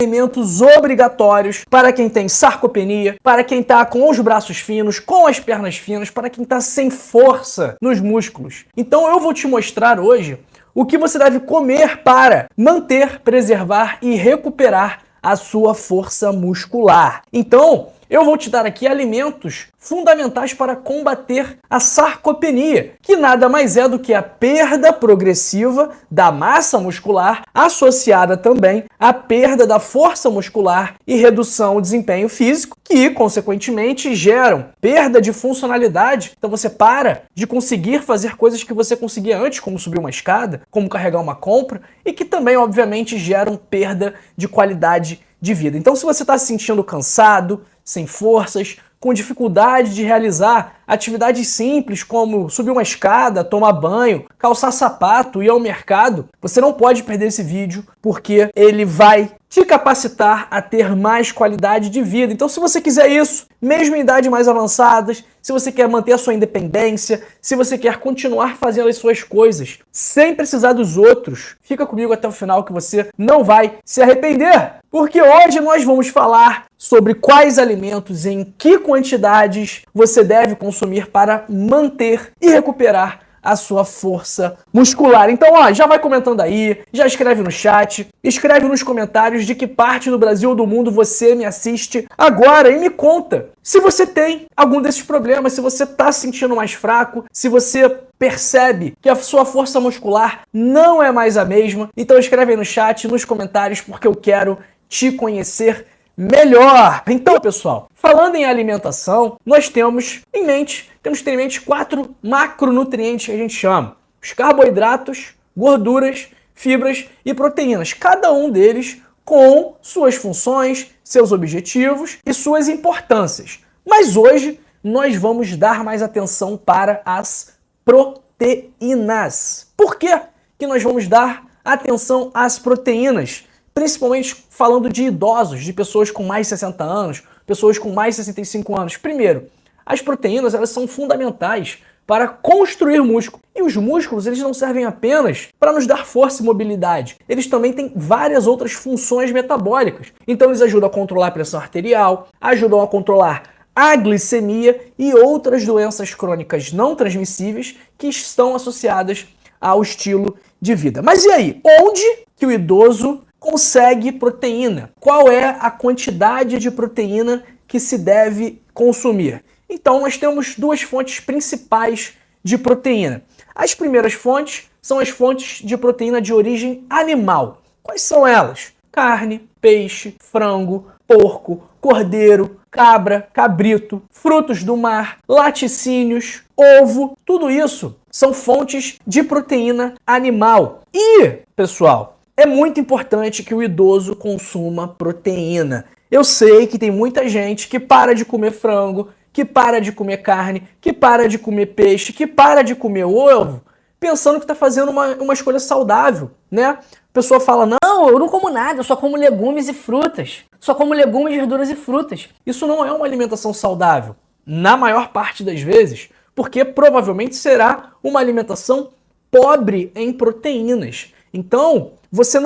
alimentos obrigatórios para quem tem sarcopenia, para quem está com os braços finos, com as pernas finas, para quem está sem força nos músculos. Então eu vou te mostrar hoje o que você deve comer para manter, preservar e recuperar a sua força muscular. Então, eu vou te dar aqui alimentos fundamentais para combater a sarcopenia, que nada mais é do que a perda progressiva da massa muscular, associada também à perda da força muscular e redução do desempenho físico, que, consequentemente, geram perda de funcionalidade. Então você para de conseguir fazer coisas que você conseguia antes, como subir uma escada, como carregar uma compra, e que também, obviamente, geram perda de qualidade de vida. Então, se você está se sentindo cansado, sem forças, com dificuldade de realizar atividades simples como subir uma escada, tomar banho, calçar sapato, ir ao mercado, você não pode perder esse vídeo porque ele vai te capacitar a ter mais qualidade de vida. Então, se você quiser isso, mesmo em idades mais avançadas, se você quer manter a sua independência, se você quer continuar fazendo as suas coisas sem precisar dos outros, fica comigo até o final que você não vai se arrepender. Porque hoje nós vamos falar sobre quais alimentos e em que quantidades você deve consumir para manter e recuperar a sua força muscular. Então, já vai comentando aí, já escreve no chat, escreve nos comentários de que parte do Brasil ou do mundo você me assiste agora e me conta se você tem algum desses problemas, se você está se sentindo mais fraco, se você percebe que a sua força muscular não é mais a mesma. Então escreve aí no chat, nos comentários, porque eu quero te conhecer melhor. Então, pessoal, falando em alimentação, nós temos que ter em mente 4 macronutrientes que a gente chama: os carboidratos, gorduras, fibras e proteínas. Cada um deles com suas funções, seus objetivos e suas importâncias. Mas hoje nós vamos dar mais atenção para as proteínas. Por que que nós vamos dar atenção às proteínas? Principalmente falando de idosos, de pessoas com mais de 60 anos, pessoas com mais de 65 anos. Primeiro, as proteínas elas são fundamentais para construir músculo. E os músculos eles não servem apenas para nos dar força e mobilidade. Eles também têm várias outras funções metabólicas. Então eles ajudam a controlar a pressão arterial, ajudam a controlar a glicemia e outras doenças crônicas não transmissíveis que estão associadas ao estilo de vida. Mas e aí? Onde que o idoso consegue proteína? Qual é a quantidade de proteína que se deve consumir? Então nós temos 2 fontes principais de proteína. As primeiras fontes são as fontes de proteína de origem animal. Quais são elas? Carne, peixe, frango, porco, cordeiro, cabra, cabrito, frutos do mar, laticínios, ovo, tudo isso são fontes de proteína animal. E, pessoal, é muito importante que o idoso consuma proteína. Eu sei que tem muita gente que para de comer frango, que para de comer carne, que para de comer peixe, que para de comer ovo, pensando que está fazendo uma escolha saudável, né? A pessoa fala, não, eu não como nada, eu só como legumes e frutas. Só como legumes, verduras e frutas. Isso não é uma alimentação saudável, na maior parte das vezes, porque provavelmente será uma alimentação pobre em proteínas. Então, você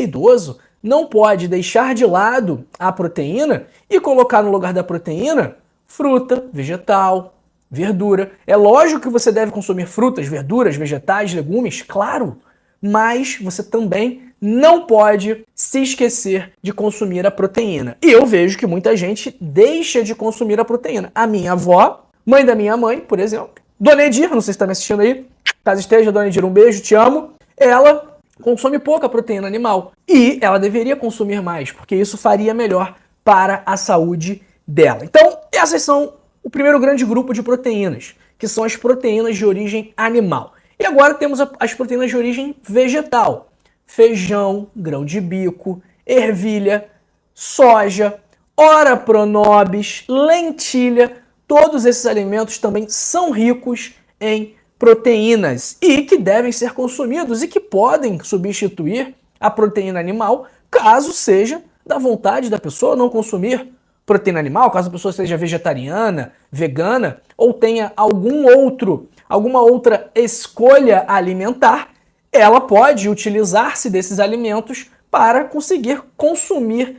idoso, não pode deixar de lado a proteína e colocar no lugar da proteína fruta, vegetal, verdura. É lógico que você deve consumir frutas, verduras, vegetais, legumes, claro, mas você também não pode se esquecer de consumir a proteína. E eu vejo que muita gente deixa de consumir a proteína. A minha avó, mãe da minha mãe, por exemplo, Dona Edir, não sei se está me assistindo aí, caso esteja, Dona Edir, um beijo, te amo. Ela consome pouca proteína animal e ela deveria consumir mais, porque isso faria melhor para a saúde dela. Então, essas são o primeiro grande grupo de proteínas, que são as proteínas de origem animal. E agora temos as proteínas de origem vegetal. Feijão, grão de bico, ervilha, soja, ora pronobis, lentilha, todos esses alimentos também são ricos em proteínas e que devem ser consumidos e que podem substituir a proteína animal caso seja da vontade da pessoa não consumir proteína animal, caso a pessoa seja vegetariana, vegana ou tenha alguma outra escolha alimentar, ela pode utilizar-se desses alimentos para conseguir consumir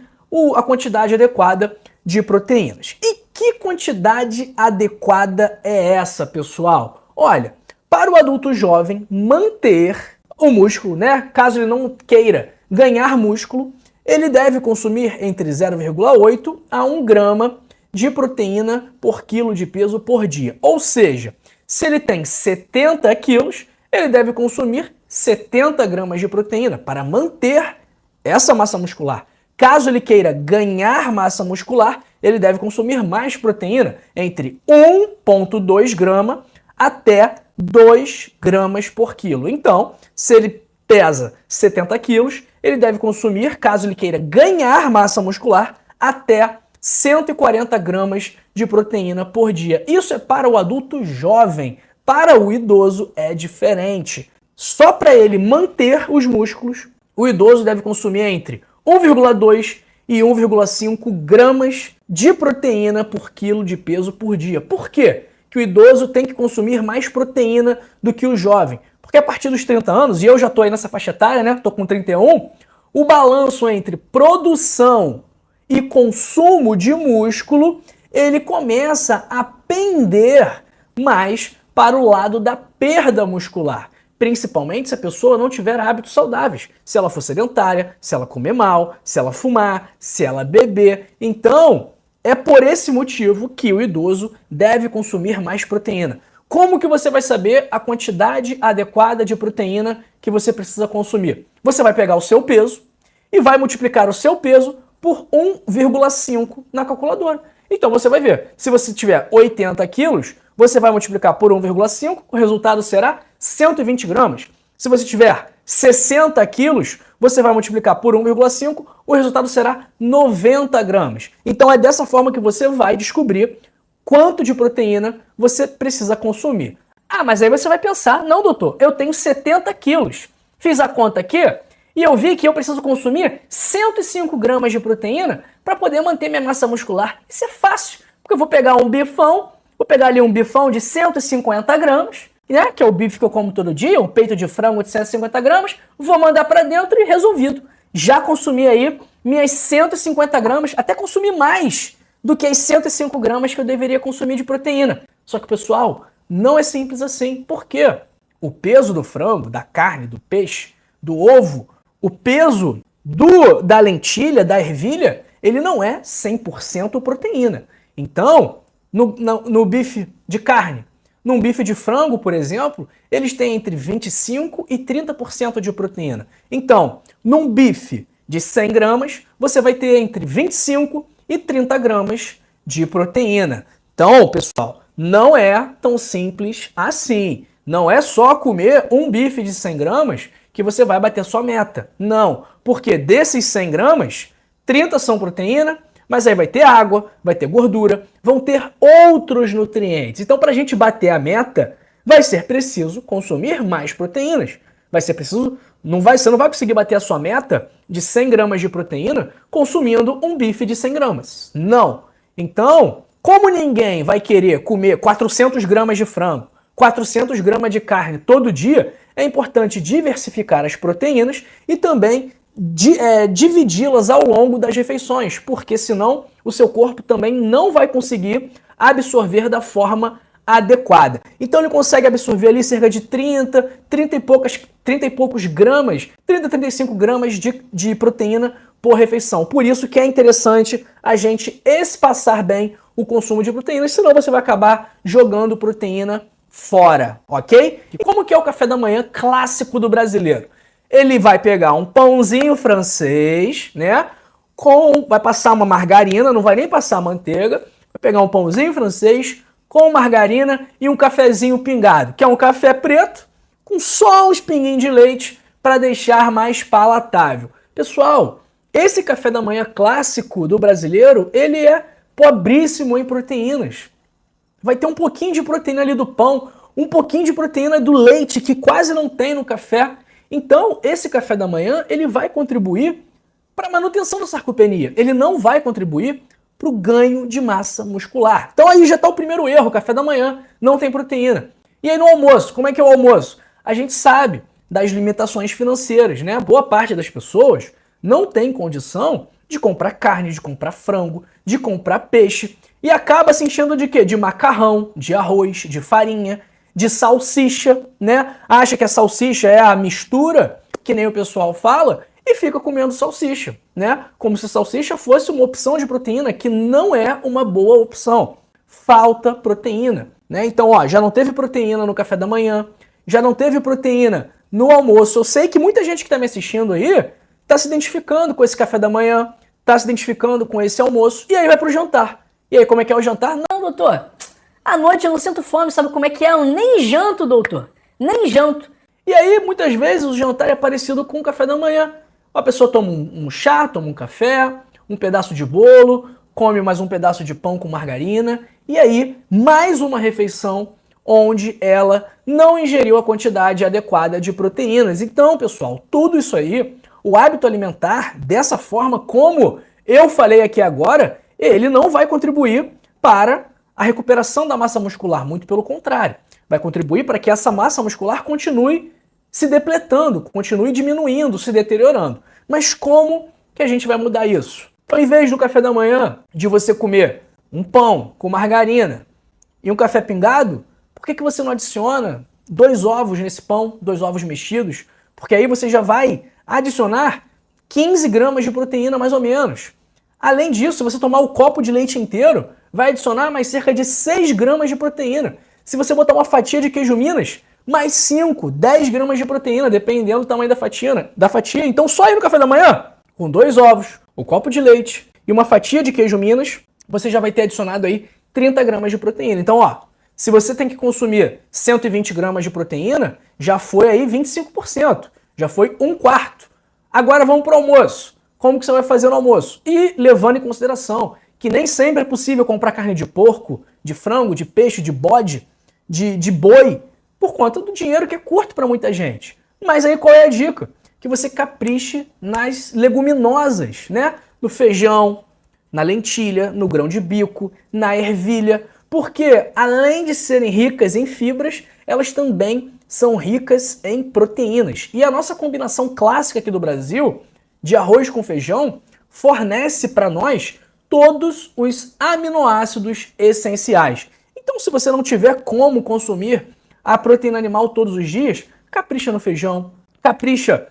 a quantidade adequada de proteínas. E que quantidade adequada é essa, pessoal? Olha, para o adulto jovem manter o músculo, né? Caso ele não queira ganhar músculo, ele deve consumir entre 0,8 a 1 grama de proteína por quilo de peso por dia. Ou seja, se ele tem 70 quilos, ele deve consumir 70 gramas de proteína para manter essa massa muscular. Caso ele queira ganhar massa muscular, ele deve consumir mais proteína, entre 1,2 grama até 2 gramas por quilo. Então, se ele pesa 70 quilos, ele deve consumir, caso ele queira ganhar massa muscular, até 140 gramas de proteína por dia. Isso é para o adulto jovem. Para o idoso é diferente. Só para ele manter os músculos, o idoso deve consumir entre 1,2 e 1,5 gramas de proteína por quilo de peso por dia. Por quê que o idoso tem que consumir mais proteína do que o jovem? Porque a partir dos 30 anos, e eu já estou aí nessa faixa etária, né? Estou com 31, o balanço entre produção e consumo de músculo, ele começa a pender mais para o lado da perda muscular. Principalmente se a pessoa não tiver hábitos saudáveis. Se ela for sedentária, se ela comer mal, se ela fumar, se ela beber. Então, é por esse motivo que o idoso deve consumir mais proteína. Como que você vai saber a quantidade adequada de proteína que você precisa consumir? Você vai pegar o seu peso e vai multiplicar o seu peso por 1,5 na calculadora. Então você vai ver, se você tiver 80 quilos, você vai multiplicar por 1,5, o resultado será 120 gramas. Se você tiver 60 quilos, você vai multiplicar por 1,5, o resultado será 90 gramas. Então é dessa forma que você vai descobrir quanto de proteína você precisa consumir. Ah, mas aí você vai pensar, não, doutor, eu tenho 70 quilos. Fiz a conta aqui e eu vi que eu preciso consumir 105 gramas de proteína para poder manter minha massa muscular. Isso é fácil, porque eu vou pegar um bifão, vou pegar ali um bifão de 150 gramas, né, que é o bife que eu como todo dia, um peito de frango de 150 gramas, vou mandar para dentro e resolvido. Já consumi aí minhas 150 gramas, até consumi mais do que as 105 gramas que eu deveria consumir de proteína. Só que, pessoal, não é simples assim. Por quê? O peso do frango, da carne, do peixe, do ovo, o peso da lentilha, da ervilha, ele não é 100% proteína. Então, no bife de carne, num bife de frango, por exemplo, eles têm entre 25% e 30% de proteína. Então, num bife de 100 gramas, você vai ter entre 25 e 30 gramas de proteína. Então, pessoal, não é tão simples assim. Não é só comer um bife de 100 gramas que você vai bater sua meta. Não, porque desses 100 gramas, 30 são proteína, mas aí vai ter água, vai ter gordura, vão ter outros nutrientes. Então, para a gente bater a meta, vai ser preciso consumir mais proteínas. Vai ser preciso, você não vai conseguir bater a sua meta de 100 gramas de proteína consumindo um bife de 100 gramas. Não. Então, como ninguém vai querer comer 400 gramas de frango, 400 gramas de carne todo dia, é importante diversificar as proteínas e também dividi-las ao longo das refeições, porque senão o seu corpo também não vai conseguir absorver da forma adequada. Então ele consegue absorver ali cerca de 30 e poucos gramas, 30 a 35 gramas de proteína por refeição. Por isso que é interessante a gente espaçar bem o consumo de proteínas, senão você vai acabar jogando proteína fora, ok? E como que é o café da manhã clássico do brasileiro? Ele vai pegar um pãozinho francês, né? Vai passar uma margarina, não vai nem passar manteiga. Vai pegar um pãozinho francês com margarina e um cafezinho pingado, que é um café preto com só uns pinguinhos de leite para deixar mais palatável. Pessoal, esse café da manhã clássico do brasileiro, ele é pobríssimo em proteínas. Vai ter um pouquinho de proteína ali do pão, um pouquinho de proteína do leite, que quase não tem no café. Então, esse café da manhã, ele vai contribuir para a manutenção da sarcopenia. Ele não vai contribuir para o ganho de massa muscular. Então aí já está o primeiro erro, café da manhã não tem proteína. E aí no almoço, como é que é o almoço? A gente sabe das limitações financeiras, né? Boa parte das pessoas não tem condição de comprar carne, de comprar frango, de comprar peixe e acaba se enchendo de quê? De macarrão, de arroz, de farinha, de salsicha, né? Acha que a salsicha é a mistura, que nem o pessoal fala, e fica comendo salsicha, né? Como se salsicha fosse uma opção de proteína, que não é uma boa opção. Falta proteína, né? Então, ó, já não teve proteína no café da manhã, já não teve proteína no almoço. Eu sei que muita gente que está me assistindo aí está se identificando com esse café da manhã, está se identificando com esse almoço, e aí vai pro jantar. E aí, como é que é o jantar? Não, doutor, à noite eu não sinto fome, sabe como é que é? Eu nem janto, doutor, nem janto. E aí, muitas vezes, o jantar é parecido com o café da manhã. A pessoa toma um chá, toma um café, um pedaço de bolo, come mais um pedaço de pão com margarina, e aí, mais uma refeição onde ela não ingeriu a quantidade adequada de proteínas. Então, pessoal, tudo isso aí, o hábito alimentar, dessa forma como eu falei aqui agora, ele não vai contribuir para a recuperação da massa muscular, muito pelo contrário. Vai contribuir para que essa massa muscular continue se depletando, continue diminuindo, se deteriorando. Mas como que a gente vai mudar isso? Então, em vez do café da manhã, de você comer um pão com margarina e um café pingado, por que você não adiciona 2 ovos nesse pão, 2 ovos mexidos? Porque aí você já vai adicionar 15 gramas de proteína, mais ou menos. Além disso, se você tomar o copo de leite inteiro, vai adicionar mais cerca de 6 gramas de proteína. Se você botar uma fatia de queijo Minas, mais 5, 10 gramas de proteína, dependendo do tamanho da fatia. Então, só aí no café da manhã, com 2 ovos, um copo de leite e uma fatia de queijo Minas, você já vai ter adicionado aí 30 gramas de proteína. Então, ó, se você tem que consumir 120 gramas de proteína, já foi aí 25%, já foi 1/4. Agora vamos para o almoço. Como que você vai fazer no almoço? E levando em consideração que nem sempre é possível comprar carne de porco, de frango, de peixe, de bode, de boi, por conta do dinheiro que é curto para muita gente. Mas aí qual é a dica? Que você capriche nas leguminosas, né? No feijão, na lentilha, no grão de bico, na ervilha, porque além de serem ricas em fibras, elas também são ricas em proteínas. E a nossa combinação clássica aqui do Brasil, de arroz com feijão, fornece para nós todos os aminoácidos essenciais. Então, se você não tiver como consumir a proteína animal todos os dias, capricha no feijão, capricha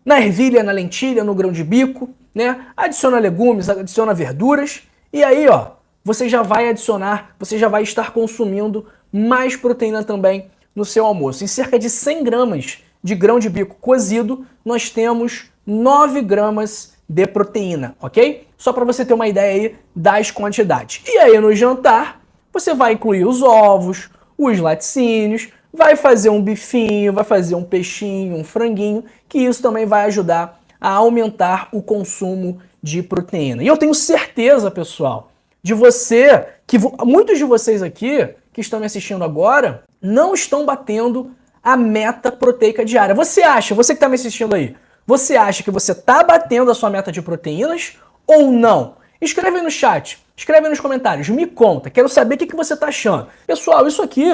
na ervilha, na lentilha, no grão de bico, né? Adiciona legumes, adiciona verduras, e aí, ó, você já vai adicionar, você já vai estar consumindo mais proteína também no seu almoço. Em cerca de 100 gramas de grão de bico cozido, nós temos 9 gramas de proteína, ok? Só para você ter uma ideia aí das quantidades. E aí no jantar, você vai incluir os ovos, os laticínios, vai fazer um bifinho, vai fazer um peixinho, um franguinho, que isso também vai ajudar a aumentar o consumo de proteína. E eu tenho certeza, pessoal, de você, que muitos de vocês aqui que estão me assistindo agora, não estão batendo a meta proteica diária. Você que está me assistindo aí, você acha que você está batendo a sua meta de proteínas ou não? Escreve aí no chat, escreve aí nos comentários, me conta, quero saber o que você está achando. Pessoal, isso aqui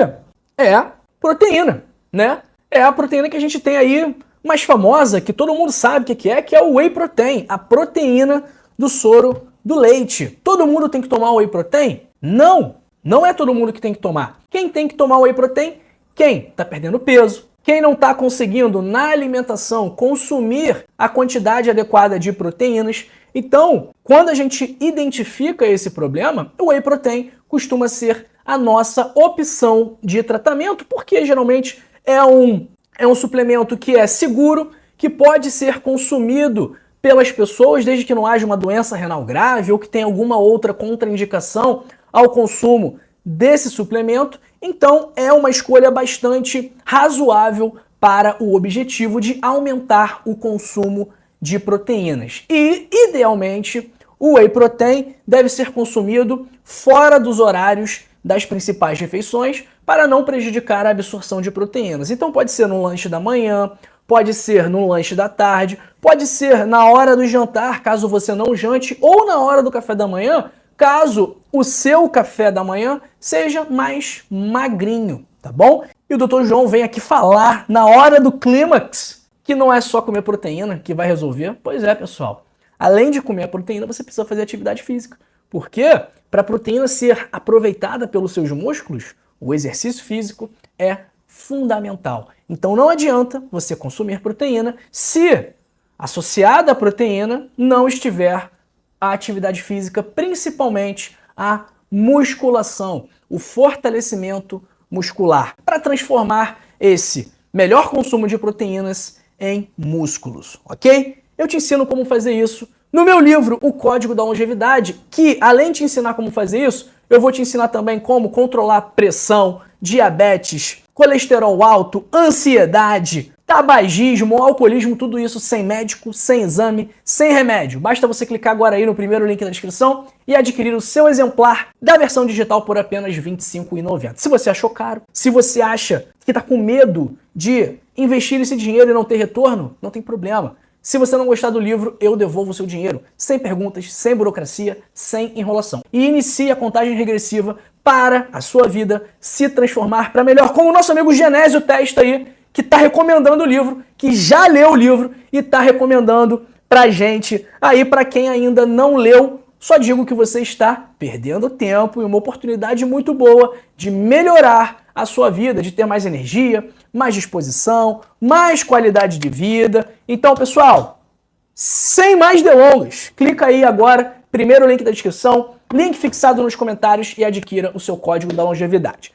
é proteína, né? É a proteína que a gente tem aí, mais famosa, que todo mundo sabe o que é o whey protein, a proteína do soro do leite. Todo mundo tem que tomar whey protein? Não, não é todo mundo que tem que tomar. Quem tem que tomar whey protein? Quem está perdendo peso, quem não está conseguindo na alimentação consumir a quantidade adequada de proteínas. Então, quando a gente identifica esse problema, o whey protein costuma ser a nossa opção de tratamento, porque geralmente é um suplemento que é seguro, que pode ser consumido pelas pessoas desde que não haja uma doença renal grave ou que tenha alguma outra contraindicação ao consumo desse suplemento. Então é uma escolha bastante razoável para o objetivo de aumentar o consumo de proteínas. E, idealmente, o whey protein deve ser consumido fora dos horários das principais refeições para não prejudicar a absorção de proteínas. Então pode ser no lanche da manhã, pode ser no lanche da tarde, pode ser na hora do jantar, caso você não jante, ou na hora do café da manhã, caso o seu café da manhã seja mais magrinho, tá bom? E o Dr. João vem aqui falar na hora do clímax que não é só comer proteína que vai resolver. Pois é, pessoal. Além de comer a proteína, você precisa fazer atividade física. Por quê? Para a proteína ser aproveitada pelos seus músculos, o exercício físico é fundamental. Então não adianta você consumir proteína se associada à proteína não estiver a atividade física, principalmente a musculação, o fortalecimento muscular, para transformar esse melhor consumo de proteínas em músculos, ok? Eu te ensino como fazer isso no meu livro, O Código da Longevidade, que além de te ensinar como fazer isso, eu vou te ensinar também como controlar pressão, diabetes, colesterol alto, ansiedade, tabagismo, alcoolismo, tudo isso sem médico, sem exame, sem remédio. Basta você clicar agora aí no primeiro link da descrição e adquirir o seu exemplar da versão digital por apenas R$ 25,90. Se você achou caro, se você acha que está com medo de investir esse dinheiro e não ter retorno, não tem problema. Se você não gostar do livro, eu devolvo o seu dinheiro, sem perguntas, sem burocracia, sem enrolação. E inicie a contagem regressiva para a sua vida se transformar para melhor, como o nosso amigo Genésio Testa aí, que está recomendando o livro, que já leu o livro e está recomendando pra gente. Aí, para quem ainda não leu, só digo que você está perdendo tempo e uma oportunidade muito boa de melhorar a sua vida, de ter mais energia, mais disposição, mais qualidade de vida. Então, pessoal, sem mais delongas, clica aí agora, primeiro link da descrição, link fixado nos comentários e adquira o seu código da longevidade.